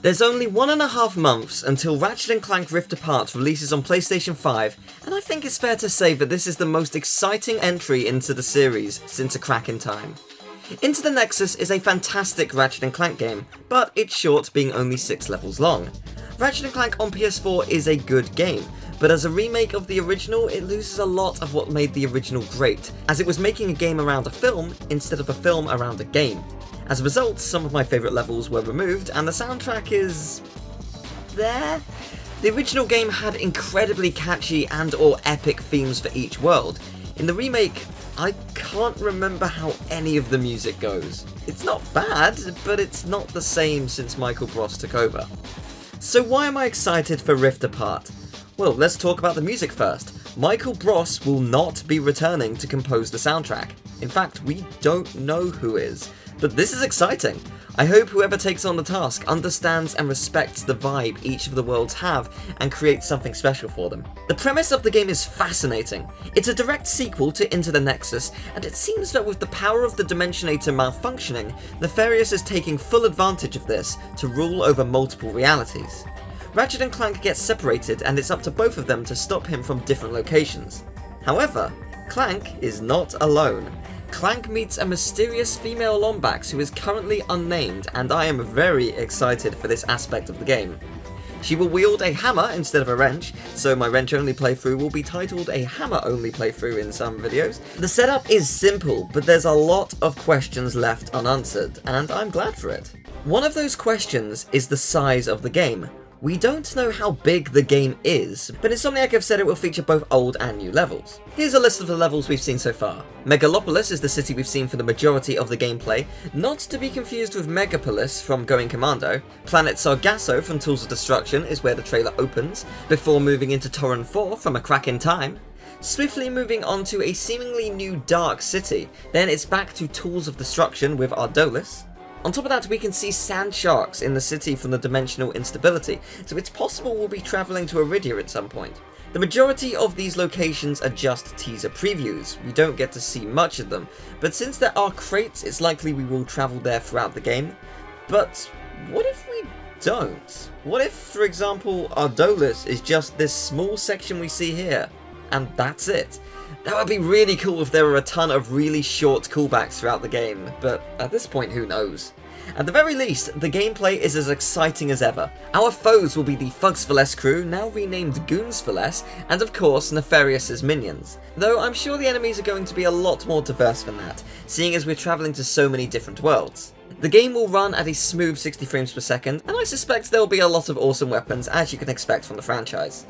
There's only 1.5 months until Ratchet & Clank Rift Apart releases on PlayStation 5, and I think it's fair to say that this is the most exciting entry into the series since A Crack in Time. Into the Nexus is a fantastic Ratchet & Clank game, but it's short, being only 6 levels long. Ratchet & Clank on PS4 is a good game, but as a remake of the original, it loses a lot of what made the original great, as it was making a game around a film instead of a film around a game. As a result, some of my favourite levels were removed, and the soundtrack is... there? The original game had incredibly catchy and or epic themes for each world. In the remake, I can't remember how any of the music goes. It's not bad, but it's not the same since Michael Bross took over. So why am I excited for Rift Apart? Well, let's talk about the music first. Michael Bross will not be returning to compose the soundtrack. In fact, we don't know who is. But this is exciting. I hope whoever takes on the task understands and respects the vibe each of the worlds have and creates something special for them. The premise of the game is fascinating. It's a direct sequel to Into the Nexus, and it seems that with the power of the Dimensionator malfunctioning, Nefarious is taking full advantage of this to rule over multiple realities. Ratchet and Clank get separated, and it's up to both of them to stop him from different locations. However, Clank is not alone. Clank meets a mysterious female Lombax who is currently unnamed, and I am very excited for this aspect of the game. She will wield a hammer instead of a wrench, so my wrench-only playthrough will be titled a hammer-only playthrough in some videos. The setup is simple, but there's a lot of questions left unanswered, and I'm glad for it. One of those questions is the size of the game. We don't know how big the game is, but Insomniac have said it will feature both old and new levels. Here's a list of the levels we've seen so far. Megalopolis is the city we've seen for the majority of the gameplay, not to be confused with Megapolis from Going Commando. Planet Sargasso from Tools of Destruction is where the trailer opens, before moving into Torren 4 from A Crack in Time. Swiftly moving on to a seemingly new dark city, then it's back to Tools of Destruction with Ardolis. On top of that, we can see sand sharks in the city from the dimensional instability, so it's possible we'll be travelling to Iridia at some point. The majority of these locations are just teaser previews, we don't get to see much of them, but since there are crates, it's likely we will travel there throughout the game. But what if we don't? What if, for example, Ardolis is just this small section we see here, and that's it? That would be really cool if there were a ton of really short callbacks throughout the game, but at this point, who knows? At the very least, the gameplay is as exciting as ever. Our foes will be the Fugsfaless crew, now renamed Goonsfaless, and of course Nefarious's minions. Though I'm sure the enemies are going to be a lot more diverse than that, seeing as we're travelling to so many different worlds. The game will run at a smooth 60 frames per second, and I suspect there will be a lot of awesome weapons, as you can expect from the franchise.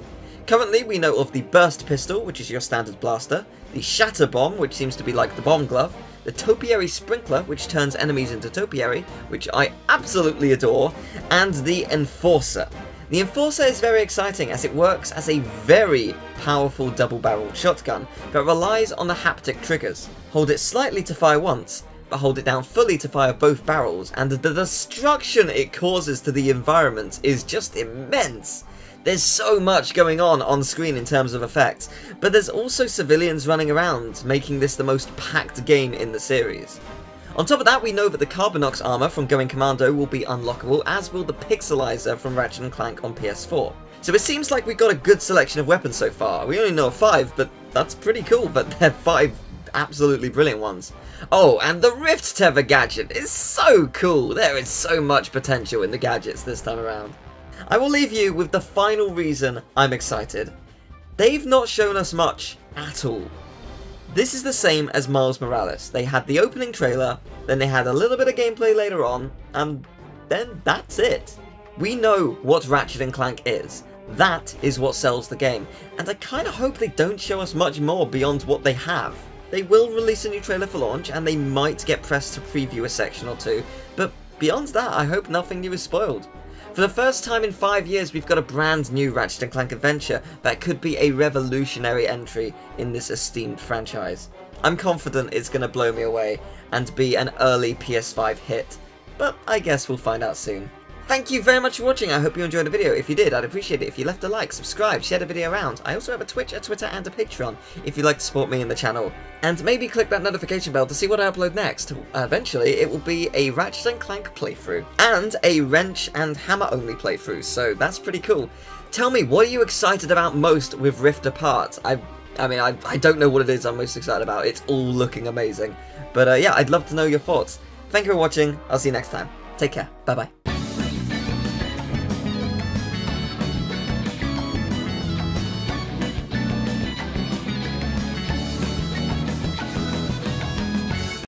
Currently, we know of the Burst Pistol, which is your standard blaster, the Shatter Bomb, which seems to be like the Bomb Glove, the Topiary Sprinkler, which turns enemies into Topiary, which I absolutely adore, and the Enforcer. The Enforcer is very exciting as it works as a very powerful double-barreled shotgun that relies on the haptic triggers. Hold it slightly to fire once, but hold it down fully to fire both barrels, and the destruction it causes to the environment is just immense. There's so much going on screen in terms of effects, but there's also civilians running around, making this the most packed game in the series. On top of that, we know that the Carbonox armor from Going Commando will be unlockable, as will the Pixelizer from Ratchet & Clank on PS4. So it seems like we've got a good selection of weapons so far. We only know of 5, but that's pretty cool that they're 5 absolutely brilliant ones. Oh, and the Rift Tether gadget is so cool! There is so much potential in the gadgets this time around. I will leave you with the final reason I'm excited. They've not shown us much at all. This is the same as Miles Morales. They had the opening trailer, then they had a little bit of gameplay later on, and then that's it. We know what Ratchet & Clank is. That is what sells the game, and I kinda hope they don't show us much more beyond what they have. They will release a new trailer for launch, and they might get pressed to preview a section or two, but beyond that, I hope nothing new is spoiled. For the first time in 5 years, we've got a brand new Ratchet & Clank adventure that could be a revolutionary entry in this esteemed franchise. I'm confident it's going to blow me away and be an early PS5 hit, but I guess we'll find out soon. Thank you very much for watching. I hope you enjoyed the video. If you did, I'd appreciate it if you left a like, subscribe, share the video around. I also have a Twitch, a Twitter, and a Patreon if you'd like to support me and the channel. And maybe click that notification bell to see what I upload next. Eventually, it will be a Ratchet & Clank playthrough and a wrench and hammer only playthrough, so that's pretty cool. Tell me, what are you excited about most with Rift Apart? I mean, I don't know what it is I'm most excited about. It's all looking amazing. But yeah, I'd love to know your thoughts. Thank you for watching. I'll see you next time. Take care. Bye-bye.